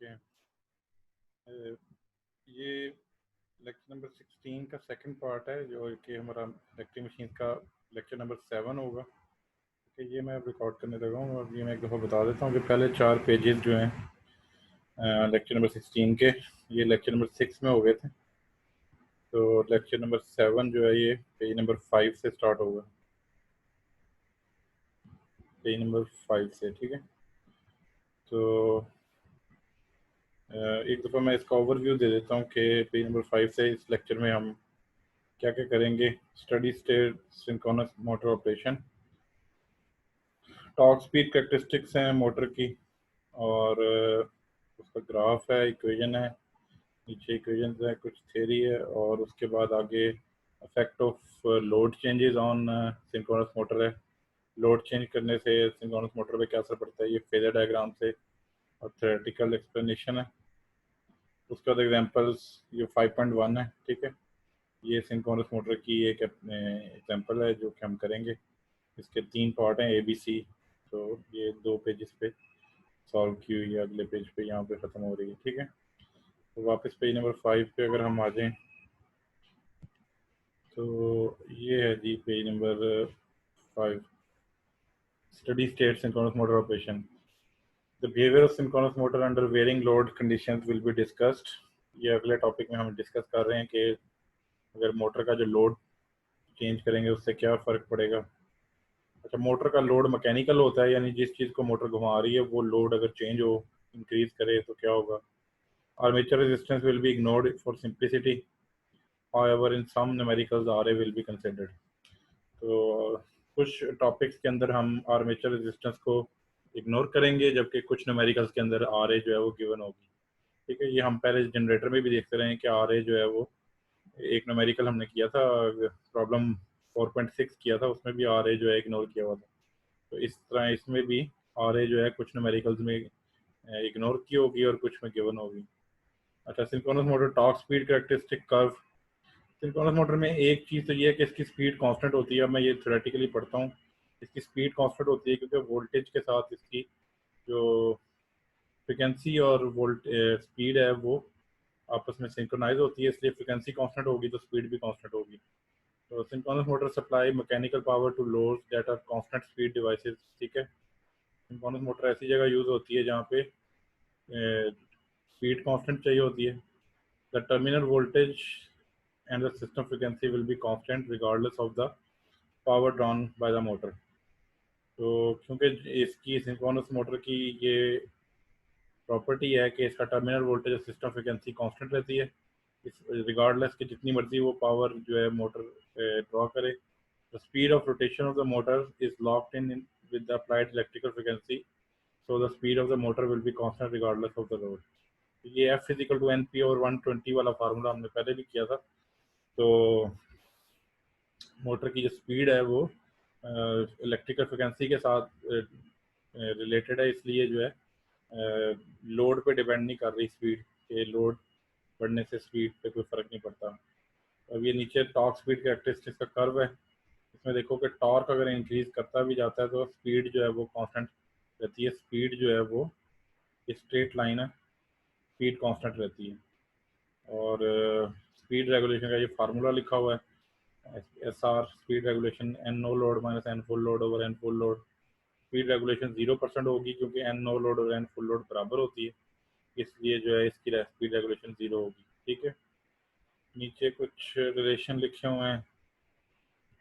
Okay. ये lecture number 16 का second part है जो कि हमारा इलेक्ट्रिक मशीन का लेक्चर नंबर 7 होगा। ओके, ये मैं रिकॉर्ड करने लगा हूँ और ये मैं एक दफ़ा बता देता हूँ कि पहले 4 पेजेस जो हैं लेक्चर नंबर 16 के, ये लेक्चर नंबर 6 में हो गए थे। तो लेक्चर नंबर 7 जो है ये पेज नंबर 5 से स्टार्ट होगा, पेज नंबर 5 से। ठीक है, तो एक दफ़ा मैं इसका ओवरव्यू दे देता हूँ कि पेज नंबर 5 से इस लेक्चर में हम क्या क्या करेंगे। Study state synchronous motor operation, torque speed characteristics हैं मोटर की, और उसका ग्राफ है, इक्वेशन है, नीचे इक्वेशन है, कुछ थ्योरी है, और उसके बाद आगे effect of load changes on synchronous motor है। लोड चेंज करने से सिंक्रोनस मोटर पे क्या असर पड़ता है, ये फेजर डायग्राम से और थ्योरेटिकल एक्सप्लेनेशन है। उसके बाद एग्जांपल्स ये 5.1 है। ठीक है, ये सिंक्रोनस मोटर की एक एग्जांपल है जो कि हम करेंगे। इसके 3 पार्ट हैं, ABC। तो ये 2 पेजेस पे सॉल्व की हुई है, अगले पेज पे यहाँ पे ख़त्म हो रही है। ठीक है, तो वापस पेज नंबर 5 पे अगर हम आ जाएं तो ये है जी page number 5, steady state synchronous motor operation. The behaviour of synchronous motor under varying load conditions will be discussed. ये अगले टॉपिक में हम डिस्कस कर रहे हैं कि अगर मोटर का जो लोड चेंज करेंगे उससे क्या फ़र्क पड़ेगा। अच्छा, मोटर का लोड मैकेनिकल होता है, यानी जिस चीज़ को मोटर घुमा रही है वो लोड अगर चेंज हो, इंक्रीज करे तो क्या होगा। Armature resistance will be ignored for simplicity, however in some numericals RA will be considered. तो कुछ टॉपिक्स के अंदर हम आर्मेचर रेजिस्टेंस को इग्नोर करेंगे, जबकि कुछ न्यूमेरिकल्स के अंदर आरए जो है वो गिवन होगी। ठीक है, ये हम पहले जनरेटर में भी देखते रहे हैं कि आरए जो है वो एक न्यूमेरिकल हमने किया था, प्रॉब्लम 4.6 किया था, उसमें भी आरए जो है इग्नोर किया हुआ था। तो इस तरह इसमें भी आरए जो है कुछ न्यूमेरिकल्स में इग्नोर की होगी और कुछ में गिवन होगी। अच्छा, synchronous motor torque speed characteristic curve. Synchronous motor में एक चीज़ तो ये है कि इसकी स्पीड कांस्टेंट होती है। अब मैं ये थ्योरेटिकली पढ़ता हूँ, इसकी स्पीड कांस्टेंट होती है क्योंकि वोल्टेज के साथ इसकी जो फ्रिक्वेंसी और स्पीड है वो आपस में सिंक्रोनाइज होती है, इसलिए फ्रिक्वेंसी कांस्टेंट होगी तो स्पीड भी कांस्टेंट होगी। तो synchronous motor supply mechanical power to loads that are constant speed devices. ठीक है, सिंक्रोनस मोटर ऐसी जगह यूज़ होती है जहाँ पे स्पीड कांस्टेंट चाहिए होती है। The terminal voltage and the system frequency will be constant regardless of the power drawn by the motor। तो क्योंकि इसकी सिंक्रोनस मोटर की ये प्रॉपर्टी है कि इसका टर्मिनल वोल्टेज और सिस्टम फ्रिक्वेंसी कांस्टेंट रहती है, इस रिगार्डलेस कि जितनी मर्जी वो पावर जो है मोटर ड्रॉ करे। The speed of rotation of the motor is locked in with the applied electrical frequency, so the speed of the motor will be constant regardless of the load. ये F is equal to NP और 120 वाला formula हमने पहले भी किया था। तो motor की जो स्पीड है वो इलेक्ट्रिकल फ्रिक्वेंसी के साथ रिलेटेड है, इसलिए जो है लोड पे डिपेंड नहीं कर रही स्पीड, के लोड बढ़ने से स्पीड पे कोई फ़र्क नहीं पड़ता। अब ये नीचे टॉर्क स्पीड कैरेक्टरिस्टिक्स का कर्व है, इसमें देखो कि टॉर्क अगर इंक्रीज करता भी जाता है तो स्पीड जो है वो कांस्टेंट रहती है। स्पीड जो है वो स्ट्रेट लाइन है, स्पीड कांस्टेंट रहती है। और स्पीड रेगुलेशन का ये फार्मूला लिखा हुआ है, SR speed regulation N no load minus N full load over N full load. Speed regulation 0% होगी क्योंकि एन नो लोड और एन फुल लोड बराबर होती है, इसलिए जो है इसकी स्पीड रेगुलेशन 0 होगी। ठीक है, नीचे कुछ रिलेशन लिखे हुए हैं।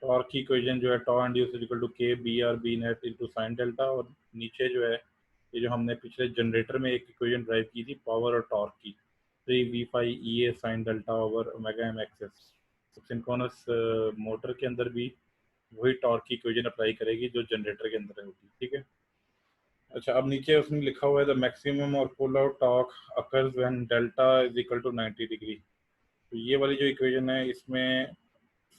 टॉर्क की इक्वेशन जो है tau induce is equal to K B R B net into sine delta, और नीचे जो है ये जो हमने पिछले जनरेटर में एक इक्वेशन ड्राइव की थी पावर और टॉर्क की, 3V5 EA sine delta over omega M XS. Synchronous motor के अंदर भी वही टॉर्क की इक्वेशन अप्लाई करेगी जो जनरेटर के अंदर होगी। ठीक है, अच्छा, अब नीचे उसमें लिखा हुआ है द मैक्सिमम और pull out torque occurs when delta is equal to 90 degree. तो ये वाली जो इक्वेशन है इसमें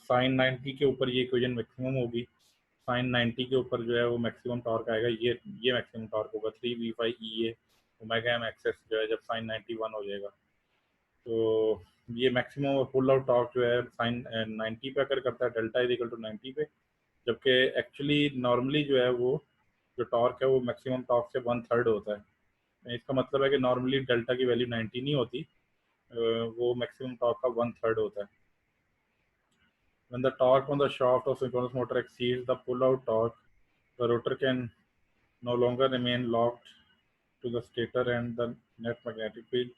साइन 90 के ऊपर ये इक्वेशन मैक्सिमम होगी, साइन 90 के ऊपर जो है वो मैक्सिमम टॉर्क आएगा, ये मैक्सिमम टॉर्क होगा 3V5 EA omega M access जो है जब साइन 91 हो जाएगा। तो ये मैक्सिमम और पुल आउट टॉर्क जो है साइन 90 पे अकर करता है, डेल्टा इज इक्वल टू 90 पे, जबकि एक्चुअली नॉर्मली जो है वो जो टॉर्क है वो मैक्सिमम टॉर्क से 1/3 होता है। इसका मतलब है कि नॉर्मली डेल्टा की वैल्यू 90 नहीं होती, वो मैक्सिमम टॉर्क का 1/3 होता है। When the torque on the shaft of synchronous motor exceeds the pull-out torque, the rotor can no longer remain locked to the stator and the net magnetic field.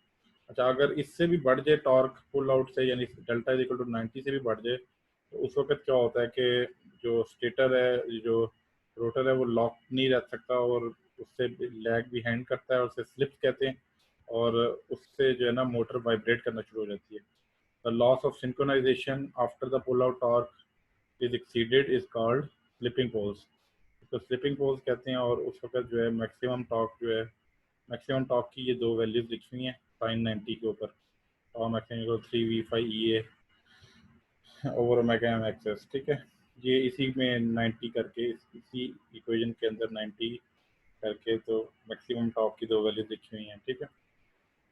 अच्छा, अगर इससे भी बढ़ जाए टॉर्क पुल आउट से, यानी delta is equal to 90 से भी बढ़ जाए, तो उस वक्त क्या होता है कि जो स्टेटर है, जो रोटर है, वो लॉक नहीं रह सकता और उससे लैग बिहाइंड करता है और उसे स्लिप्स कहते हैं, और उससे जो है ना मोटर वाइब्रेट करना शुरू हो जाती है। The loss of synchronization after the pull out torque is exceeded is called slipping poles. तो स्लिपिंग पोल्स कहते हैं, और उस वक्त जो है मैक्सिमम टॉर्क जो है, मैक्सिमम टॉर्क की ये दो वैल्यूज लिखी हुई हैं साइन 90 के ऊपर। Torque maximum 3v5 EA over omega M XS, ठीक है। ये इसी में 90 करके, इसी इक्वेशन के अंदर 90 करके तो मैक्सिमम टॉर्क की दो वैल्यूज लिखी हुई हैं, ठीक है।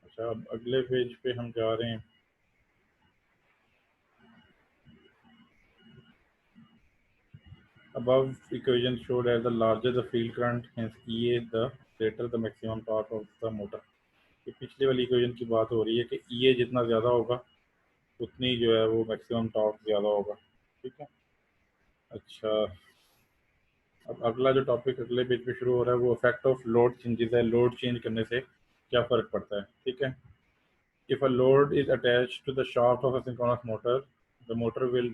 अच्छा, अब अगले पेज पे हम जा रहे हैं। Above equation showed that the larger the field current, hence EA, the greater the maximum torque of the motor. ये पिछले वाली इक्वेशन की बात हो रही है कि EA जितना ज़्यादा होगा उतनी जो है वो मैक्सिमम टॉर्क ज़्यादा होगा, ठीक है। अच्छा, अब अगला जो टॉपिक अगले पेज पे शुरू हो रहा है वो इफेक्ट ऑफ लोड चेंजेस है। लोड चेंज करने से क्या फ़र्क पड़ता है, ठीक है। If a load is attached to the shaft of a synchronous motor, the motor will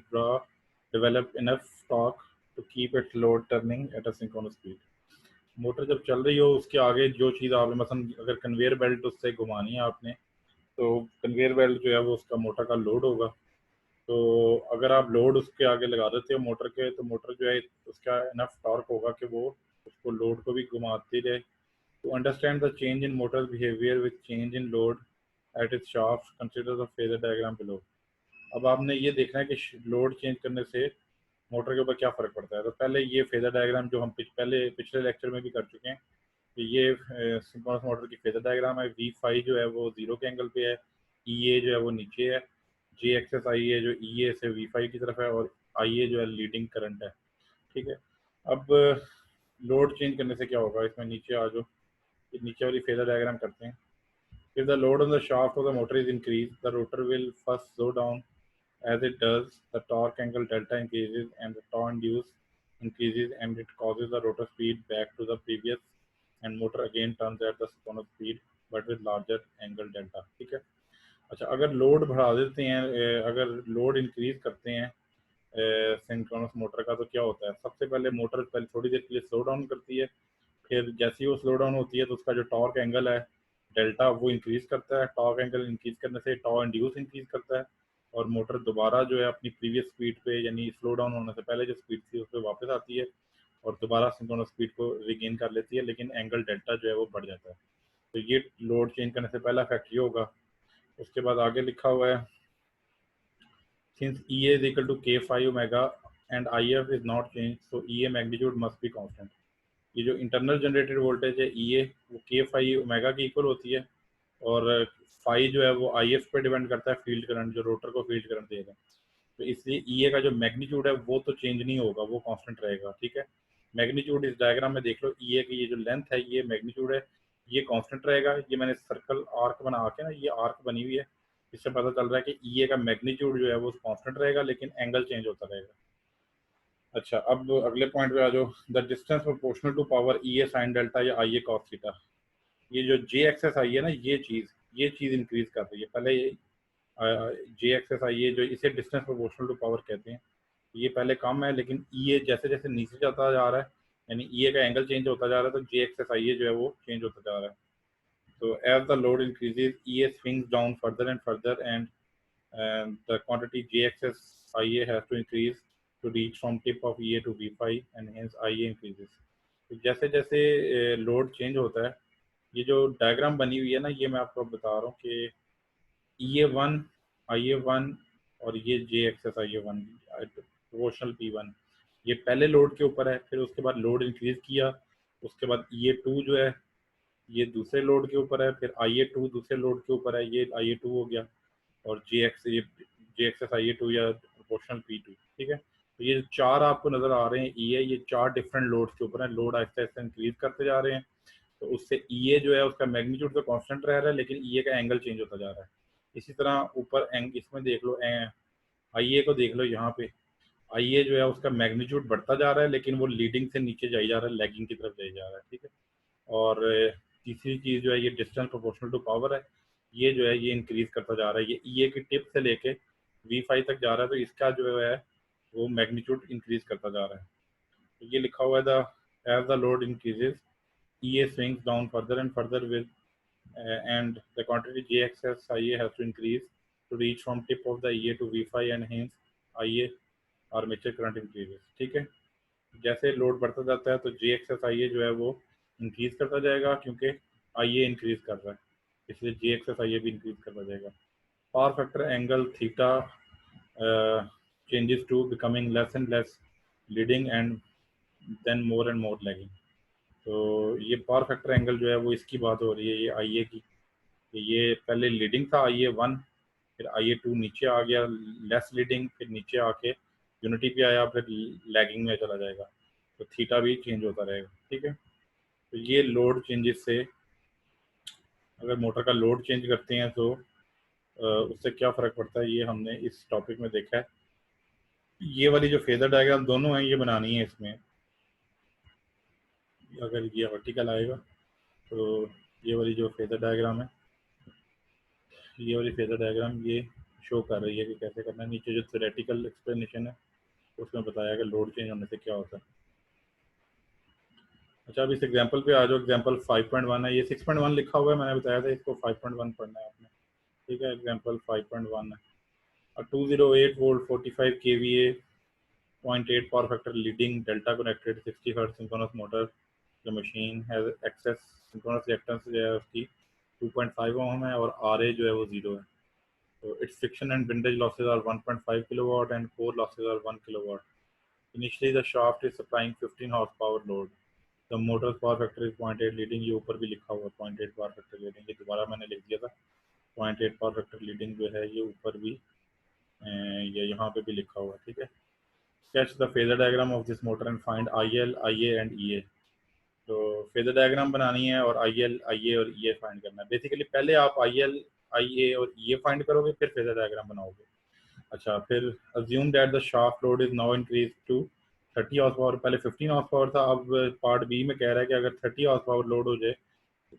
develop enough torque to keep its load turning at a synchronous speed. Motor जब चल रही हो उसके आगे जो चीज़ आपने मसलन अगर कन्वेयर बेल्ट उससे घुमानी है आपने, तो कन्वेयर बेल्ट जो है वो उसका मोटर का लोड होगा। तो अगर आप लोड उसके आगे लगा देते हो मोटर के, तो मोटर जो है उसका इनफ टॉर्क होगा कि वो उसको लोड को भी घुमाती रहे। To understand the change in motor behaviour with change in load at its shaft, consider the phasor diagram below. अब आपने ये देखना है कि लोड चेंज करने से मोटर के ऊपर क्या फ़र्क पड़ता है। तो पहले ये फेजर डायग्राम जो हम पिछले लेक्चर में भी कर चुके हैं, तो ये सिंक्रोनस मोटर की फेजर डायग्राम है। V5 जो है वो 0 के एंगल पे है, EA जो है वो नीचे है, JXS IA जो EA से V5 की तरफ है, और IA जो है लीडिंग करंट है, ठीक है। अब लोड चेंज करने से क्या होगा, इसमें नीचे आ जाओ, नीचे वाली फेजर डायग्राम करते हैं। If the load on the shaft of the motor is increased, the rotor will first slow down. As it does, the torque angle delta increases and the torque induced increases, and it causes the rotor speed back to the previous, and motor again turns at the synchronous speed but with larger angle delta, ठीक है। अच्छा, अगर load बढ़ा देते हैं, अगर load increase करते हैं सिंक्रोनस मोटर का, तो क्या होता है। सबसे पहले मोटर पहले थोड़ी देर के लिए स्लो डाउन करती है, फिर जैसे ही वो स्लो डाउन होती है तो उसका जो टॉर्क एंगल है डेल्टा वो इंक्रीज करता है। टॉर्क एंगल इंक्रीज करने से टॉर्क इंड्यूस इंक्रीज करता है, और मोटर दोबारा जो है अपनी प्रीवियस स्पीड पे, यानी स्लो डाउन होने से पहले जो स्पीड थी उस पर वापस आती है और दोबारा सिंक्रोनस स्पीड को रिगेन कर लेती है, लेकिन एंगल डेल्टा जो है वो बढ़ जाता है। तो ये लोड चेंज करने से पहला फैक्ट ये होगा। उसके बाद आगे लिखा हुआ है, since EA is equal to K phi omega and IF is not changed, so EA magnitude must be constant. ये जो इंटरनल जनरेटेड वोल्टेज है EA, वो K phi ओमेगा की इक्वल होती है, और फाई जो है वो IF पे डिपेंड करता है, फील्ड करंट जो रोटर को फील्ड करंट देगा। तो इसलिए EA का जो मैग्नीट्यूड है वो तो चेंज नहीं होगा, वो कांस्टेंट रहेगा, ठीक है। मैग्नीट्यूड इस डायग्राम में देख लो, EA की ये जो लेंथ है, ये मैग्नीट्यूड है, ये कांस्टेंट रहेगा। ये मैंने सर्कल आर्क बना के ना, ये आर्क बनी हुई है, इससे पता चल रहा है कि EA का मैग्नीट्यूड जो है वो कांस्टेंट रहेगा, लेकिन एंगल चेंज होता रहेगा। अच्छा, अब अगले पॉइंट पे आ जाओ। The distance proportional to power EA sine delta या IA कॉस थीटा। ये जो JXS आई है ना, ये चीज़ इंक्रीज कर रही है। पहले JXS आई है जो, इसे डिस्टेंस प्रोपोर्शनल टू पावर कहते हैं। ये पहले कम है, लेकिन EA जैसे जैसे नीचे जाता जा रहा है, यानी EA का एंगल चेंज होता जा रहा है, तो JXS आई जो है वो चेंज होता जा रहा है। तो as the load increases EA swings down further and further, and the quantity JXS IA has to increase to reach from tip of EA to V5, and hence IA increases. तो जैसे जैसे load change होता है, ये जो diagram बनी हुई है ना, ये मैं आपको बता रहा हूँ कि EA1 IA1 और ये JXS IA1 प्रोपोर्शनल P1, ये पहले लोड के ऊपर है, फिर उसके बाद लोड इंक्रीज किया, उसके बाद EA2 जो है ये दूसरे लोड के ऊपर है, फिर IA2 दूसरे लोड के ऊपर है, ये IA2 हो गया, और JXS IA2 या प्रोपोर्शनल P2, ठीक है। तो ये चार आपको नजर आ रहे हैं EA, ये चार डिफरेंट लोड्स के ऊपर है। लोड आहिस्ता आहिस्ता इंक्रीज करते जा रहे हैं, तो उससे ई ए जो है उसका मैग्नीट्यूड तो कांस्टेंट रह रहा है, लेकिन ई ए का एंगल चेंज होता जा रहा है। इसी तरह ऊपर इसमें देख लो, आई ए को देख लो, यहाँ पे आई ए जो है उसका मैग्नीट्यूड बढ़ता जा रहा है, लेकिन वो लीडिंग से नीचे जाई जा रहा है, लैगिंग की तरफ जाई जा रहा है, ठीक है। और तीसरी चीज़ जो है ये डिस्टेंस प्रोपोर्शनल टू पावर है, ये जो है ये इंक्रीज करता जा रहा है, ये ई ए की टिप से लेके V5 तक जा रहा है, तो इसका जो है वो मैग्नीट्यूड इंक्रीज करता जा रहा है। तो ये लिखा हुआ है, the as the load increases E A swings down further and further with and the quantity JXS IA has to increase to reach from tip of the EA to V5 and hence IA armature current increases, ठीक है। जैसे load बढ़ता जाता है तो JXS IA जो है वो इंक्रीज करता जाएगा, क्योंकि IA इंक्रीज कर रहा है, इसलिए JXS IA भी इंक्रीज करता जाएगा। Power factor angle theta changes to becoming less and less leading and then more and more lagging। तो ये पावर फैक्टर एंगल जो है वो इसकी बात हो रही है, ये IA की। ये पहले लीडिंग था IA1, फिर IA2 नीचे आ गया लेस लीडिंग, फिर नीचे आके यूनिटी पे आया, फिर लैगिंग में चला जाएगा, तो थीटा भी चेंज होता रहेगा, ठीक है। तो ये लोड चेंजेस से, अगर मोटर का लोड चेंज करते हैं तो उससे क्या फ़र्क पड़ता है, ये हमने इस टॉपिक में देखा है। ये वाली जो फेजर डायग्राम दोनों हैं ये बनानी है इसमें, अगर ये वर्टिकल आएगा तो ये वाली जो फेजर डायग्राम है, ये वाली फेजर डायग्राम ये शो कर रही है कि कैसे करना है। नीचे जो थ्योरेटिकल एक्सप्लेनेशन है उसमें बताया कि लोड चेंज होने से क्या होता है। अच्छा, अब इस एग्जांपल पे आ जाओ। एग्जांपल 5.1 है, ये 6.1 लिखा हुआ है, मैंने बताया था इसको 5.1 पढ़ना है आपने, ठीक है। एग्जांपल 5.1 है, 208 volt 45 kVA 0.8 power factor leading delta connected 60 hertz synchronous motor. The machine has XS synchronous reactance जो है उसकी 2.5 ओम है और RA जो है वो 0 है। So its friction and windage losses are 1.5 kilowatt and core losses are 1 kilowatt. Initially, the shaft is supplying 15 horsepower load. The motor's power factor is 0.8 leading, ये ऊपर भी लिखा हुआ 0.8 पावर फैक्टर लीडिंग, ये दोबारा मैंने लिख दिया था 0.8 पावर फैक्टर लीडिंग जो है ये ऊपर भी ये यहाँ पे भी लिखा हुआ, ठीक है। Sketch the phasor diagram of this motor and find IL, IA and EA। तो फेजर डायग्राम बनानी है और IL, IA और EA फाइंड करना है। बेसिकली पहले आप IL, IA और EA फाइंड करोगे, फिर फेजर डायग्राम बनाओगे। अच्छा, फिर assume that the shaft load is now increase to 30 horse power, पहले 15 हॉर्स पावर था, अब पार्ट बी में कह रहा है कि अगर 30 हॉर्स पावर लोड हो जाए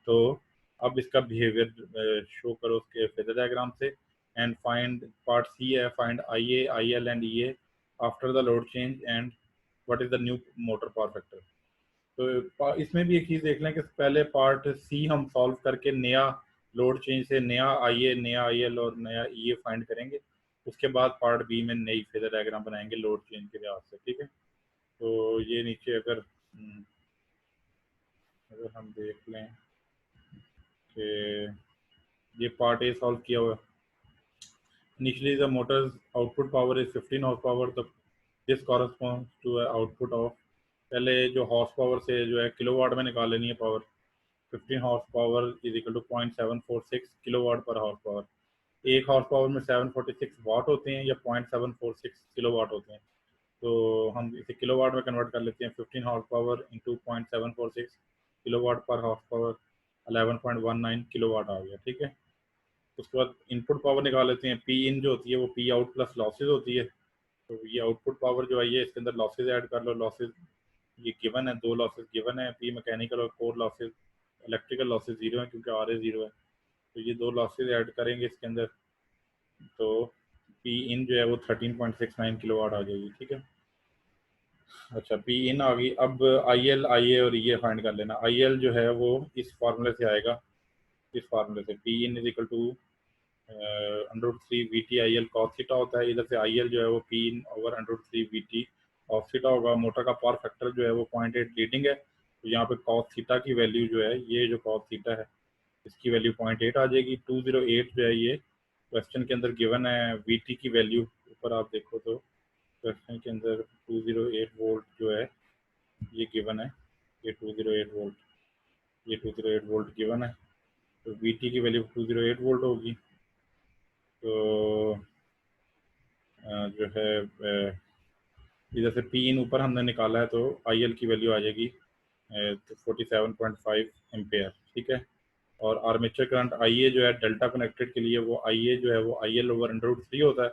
तो अब इसका बिहेवियर शो करो उसके फेजर डायग्राम से। एंड फाइंड पार्ट सी है, find IA, IL and EA after the load change and what is the new motor power factor. तो इसमें भी एक चीज़ देख लें कि पहले पार्ट सी हम सॉल्व करके नया लोड चेंज से नया IA, नया IL और नया EA फाइंड करेंगे, उसके बाद पार्ट बी में नई फेजर डायग्राम बनाएंगे लोड चेंज के लिहाज से, ठीक है। तो ये नीचे अगर हम देख लें कि ये पार्ट ए सॉल्व किया हुआ है। Initially the motor's output power is 15 horse power, तो this corresponds to output of, पहले जो हॉर्स पावर से जो है किलोवाट में निकाल लेनी है power. 15 horse power is equal to 0.746 kilowatt per horse power. एक हॉर्स पावर में 746 वाट होते हैं या 0.746 किलोवाट होते हैं, तो हम इसे किलोवाट में कन्वर्ट कर लेते हैं। 15 horse power into 0.746 kilowatt per horse power 11.19 kilowatt आ गया, ठीक है। उसके बाद इनपुट पावर निकाल लेते हैं। पी इन जो होती है वो पी आउट प्लस लॉसेज होती है, तो ये आउटपुट पावर जो आई है इसके अंदर लॉसेज ऐड कर लो। लॉसेज ये गिवन है, दो लॉसेज गिवन है, पी मैकेनिकल और कोर लॉसेज। इलेक्ट्रिकल लॉसेज 0 है क्योंकि RA 0 है, तो ये दो लॉसेज ऐड करेंगे इसके अंदर, तो पी इन जो है वो 13.69 किलोवाट आ जाएगी, ठीक है। अच्छा, पी इन आ गई। अब IL, IA और EA फाइंड कर लेना। IL जो है वो इस फार्मूले से आएगा, इस फार्मूले से P in is equal to √3 VT IL cos theta होता है। इधर से IL जो है वो P in over √3 VT cos theta होगा। मोटर का पावर फैक्टर जो है वो 0.8 लीडिंग है, तो यहाँ पे cos थीटा की वैल्यू जो है, ये जो cos थीटा है इसकी वैल्यू 0.8 आ जाएगी। 208 जो है ये क्वेश्चन के अंदर गिवन है। VT की वैल्यू ऊपर आप देखो तो क्वेश्चन के अंदर 208 वोल्ट जो है ये गिवन है, ये 208 वोल्ट, ये 208 वोल्ट गिवन है, तो VT की वैल्यू 208 वोल्ट होगी। तो जो है इधर से पी इन ऊपर हमने निकाला है, तो IL की वैल्यू आ जाएगी तो 47.5 एम्पेयर, ठीक है। और आर्मेचर करंट आई ए जो है डेल्टा कनेक्टेड के लिए वो आई ए जो है वो आई एल ओवर √3 होता है।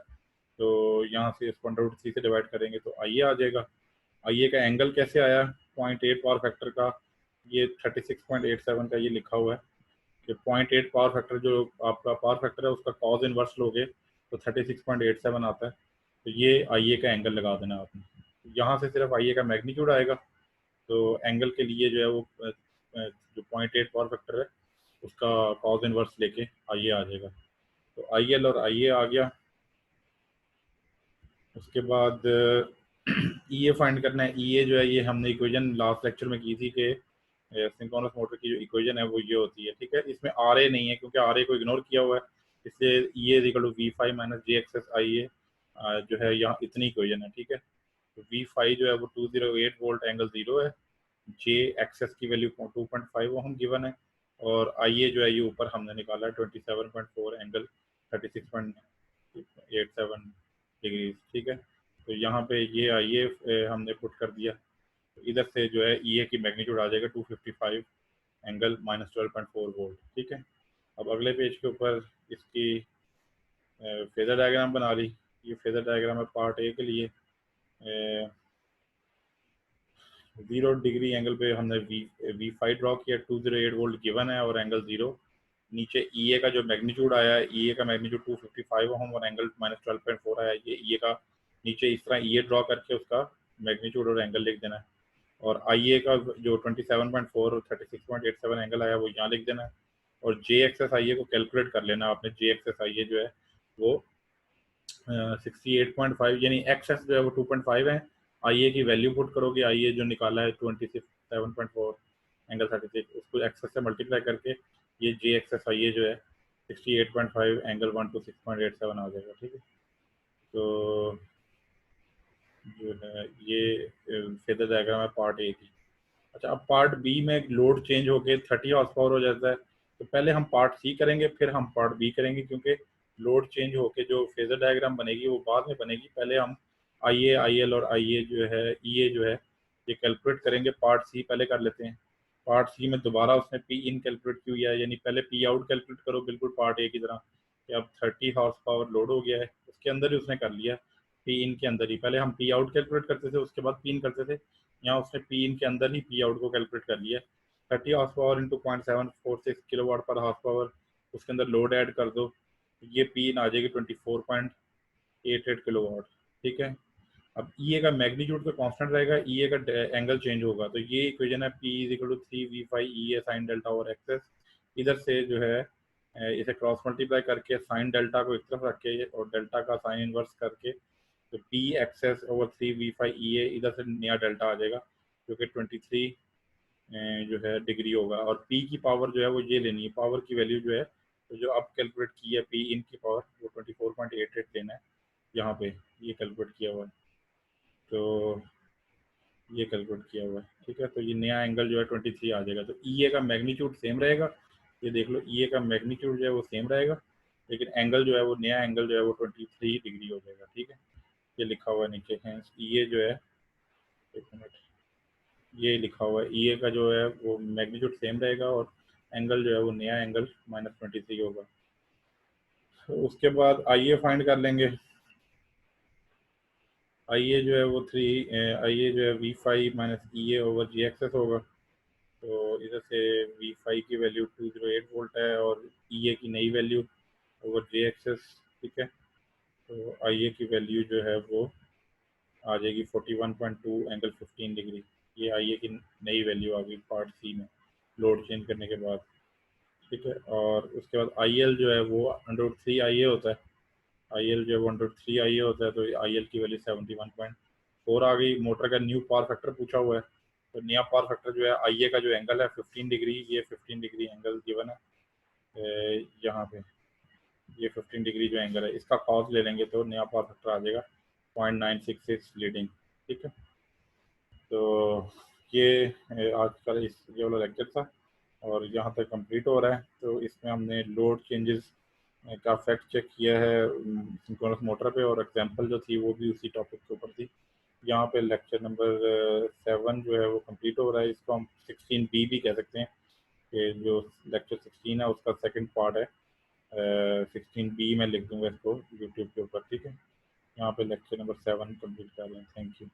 तो यहाँ से इसको √3 से डिवाइड करेंगे तो आई ए आ जाएगा। आई ए का एंगल कैसे आया 0.8 पावर फैक्टर का, ये 36.87 का ये लिखा हुआ है कि 0.8 पावर फैक्टर जो आपका पावर फैक्टर है उसका कॉज इनवर्स लोगे तो 36.87 आता है। तो ये आई ए का एंगल लगा देना आपने। यहाँ से सिर्फ आई ए का मैग्नीट्यूड आएगा, तो एंगल के लिए जो है वो जो 0.8 पावर फैक्टर है उसका कॉज इनवर्स लेके आई ए आ जाएगा। तो आई एल और आई ए आ गया। उसके बाद ई ए फाइंड करना है। ई ए जो है ये हमने इक्वेशन लास्ट लेक्चर में की थी कि सिंक्रोनस मोटर की जो इक्वेशन है वो ये होती है, ठीक है। इसमें आर ए नहीं है क्योंकि आर ए को इग्नोर किया हुआ है, इसलिए E A equal to V five minus J X S I A जो है यहाँ इतनी इक्वेशन है, ठीक है। तो वी फाइव जो है वो 208 वोल्ट एंगल 0 है, जे एक्सेस की वैल्यू 2.5 ओहम गिवन है, और आई ए जो है ये ऊपर हमने निकाला है 27.4 एंगल 36.87 डिग्री, ठीक है। तो यहाँ पे ये आई ए हमने पुट कर दिया, तो इधर से जो है ई ए की मैग्नीट्यूड आ जाएगा 255 एंगल -12.4 वोल्ट, ठीक है। अब अगले पेज के ऊपर इसकी फेजर डायग्राम बना ली। ये फेजर डायग्राम है पार्ट ए के लिए। 0 डिग्री एंगल पे हमने वी फाइव ड्रॉ किया, 208 वोल्ट गिवन है और एंगल 0। नीचे ई ए का जो मैग्नीट्यूड आया है, ई ए का मैग्नीट्यूड 255 ओहम और एंगल -12.4 आया है। ये ई ए का नीचे इस तरह ई ए ड्रॉ करके उसका मैग्नीट्यूड और एंगल लिख देना है, और आई ए का जो 27.4 और 36.87 एंगल आया वो यहाँ लिख देना है, और जे एक्सेस आई ए को कैलकुलेट कर लेना आपने। जे एक्सेस आई ए जो है वो 68.5 यानी एक्सेस जो है वो 2.5 है। आई ए की वैल्यू पुट करोगे, आई ए जो निकाला है 27.4 एंगल 36, उसको एक्सेस से मल्टीप्लाई करके ये जे एक्सेस आई ए जो है 68.5 एंगल 126.87 आ जाएगा, ठीक है। तो जो है ये फेजर डायग्राम है पार्ट ए की। अच्छा, अब पार्ट बी में लोड चेंज होके 30 हॉर्स पावर हो जाता है, तो पहले हम पार्ट सी करेंगे फिर हम पार्ट बी करेंगे, क्योंकि लोड चेंज होके जो फेजर डायग्राम बनेगी वो बाद में बनेगी। पहले हम आई ए, आई एल और आई ए जो है ई ए जो है ये कैलकुलेट करेंगे। पार्ट सी पहले कर लेते हैं। पार्ट सी में दोबारा उसने पी इन कैलकुलेट की हुई है, यानी पहले पी आउट कैलकुलेट करो बिल्कुल पार्ट ए की तरह कि अब 30 हॉर्स पावर लोड हो गया है, उसके अंदर ही उसने कर लिया पी इन के अंदर ही। पहले हम पी आउट कैलकुलेट करते थे उसके बाद पी इन करते थे, यहाँ उसने पी इन के अंदर ही पी आउट को कैलकुलेट कर लिया। 30 horse power into 0.746 kilowatt per horse power, उसके अंदर लोड ऐड कर दो, ये पी इन आ जाएगी 24.88 किलो वाट, ठीक है। अब ई ए का मैग्नीट्यूड तो कांस्टेंट रहेगा, ई ए का एंगल चेंज होगा, तो ये इक्वेशन है P is equal to 3v5 E A sine delta और एक्सेस। इधर से जो है इसे क्रॉस मल्टीप्लाई करके साइन डेल्टा को एक तरफ रख के और डेल्टा का साइन इनवर्स करके, तो P access over 3v5 E ए, इधर से नया डेल्टा आ जाएगा जो कि 23 जो है डिग्री होगा। और पी की पावर जो है वो ये लेनी है, पावर की वैल्यू जो है तो जो अब कैलकुलेट की है पी इन की पावर वो 24.88 लेना है, यहाँ पे ये कैलकुलेट किया हुआ है, तो ये कैलकुलेट किया हुआ है, ठीक है। तो ये नया एंगल जो है 23 आ जाएगा। तो ई ए का मैग्नीट्यूड सेम रहेगा, ये देख लो ई ए का मैग्नीट्यूड जो है वो सेम रहेगा, लेकिन एंगल जो है वो नया एंगल जो है वो 23 डिग्री हो जाएगा, ठीक है। ये लिखा हुआ है नीचे है ई ए जो है, एक मिनट, ये लिखा हुआ है ई ए का जो है वो मैग्नीट्यूड सेम रहेगा और एंगल जो है वो नया एंगल -23 होगा। तो उसके बाद आई ए फाइंड कर लेंगे। आई ए जो है वो आई ए जो है v5 माइनस ई ए ओवर जी एक्सेस होगा। तो इधर से v5 की वैल्यू 208 वोल्ट है और ई ए की नई वैल्यू ओवर जे एक्सेस, ठीक है। तो आई ए की वैल्यू जो है वो आ जाएगी 41.2 एंगल 15 डिग्री। ये आई ए की नई वैल्यू आ गई पार्ट सी में लोड चेंज करने के बाद, ठीक है। और उसके बाद आई एल जो है वो √3 आई ए होता है। आई एल जो है 1.3 आई ए होता है, तो आई एल की वैल्यू 71.4 आ गई। मोटर का न्यू पावर फैक्टर पूछा हुआ है, तो नया पावर फैक्टर जो है आई ए का जो एंगल है 15 डिग्री, ये 15 डिग्री एंगल गिवन है यहाँ पे। ये 15 डिग्री जो एंगल है इसका कॉस ले लेंगे तो नया पावर फैक्टर आ जाएगा 0.966 लीडिंग, ठीक है। तो ये आज का ये वाला लेक्चर था और यहाँ तक कंप्लीट हो रहा है। तो इसमें हमने लोड चेंजेस का फैक्ट चेक किया है सिंक्रोनस मोटर पे, और एग्जांपल जो थी वो भी उसी टॉपिक के ऊपर थी। यहाँ पे लेक्चर नंबर 7 जो है वो कंप्लीट हो रहा है। इसको हम 16B भी कह सकते हैं कि जो लेक्चर 16 है उसका सेकंड पार्ट है। 16B मैं लिख दूंगा इसको यूट्यूब के ऊपर, ठीक है। यहाँ पे लेक्चर नंबर 7 कंप्लीट कर रहे हैं। Thank you.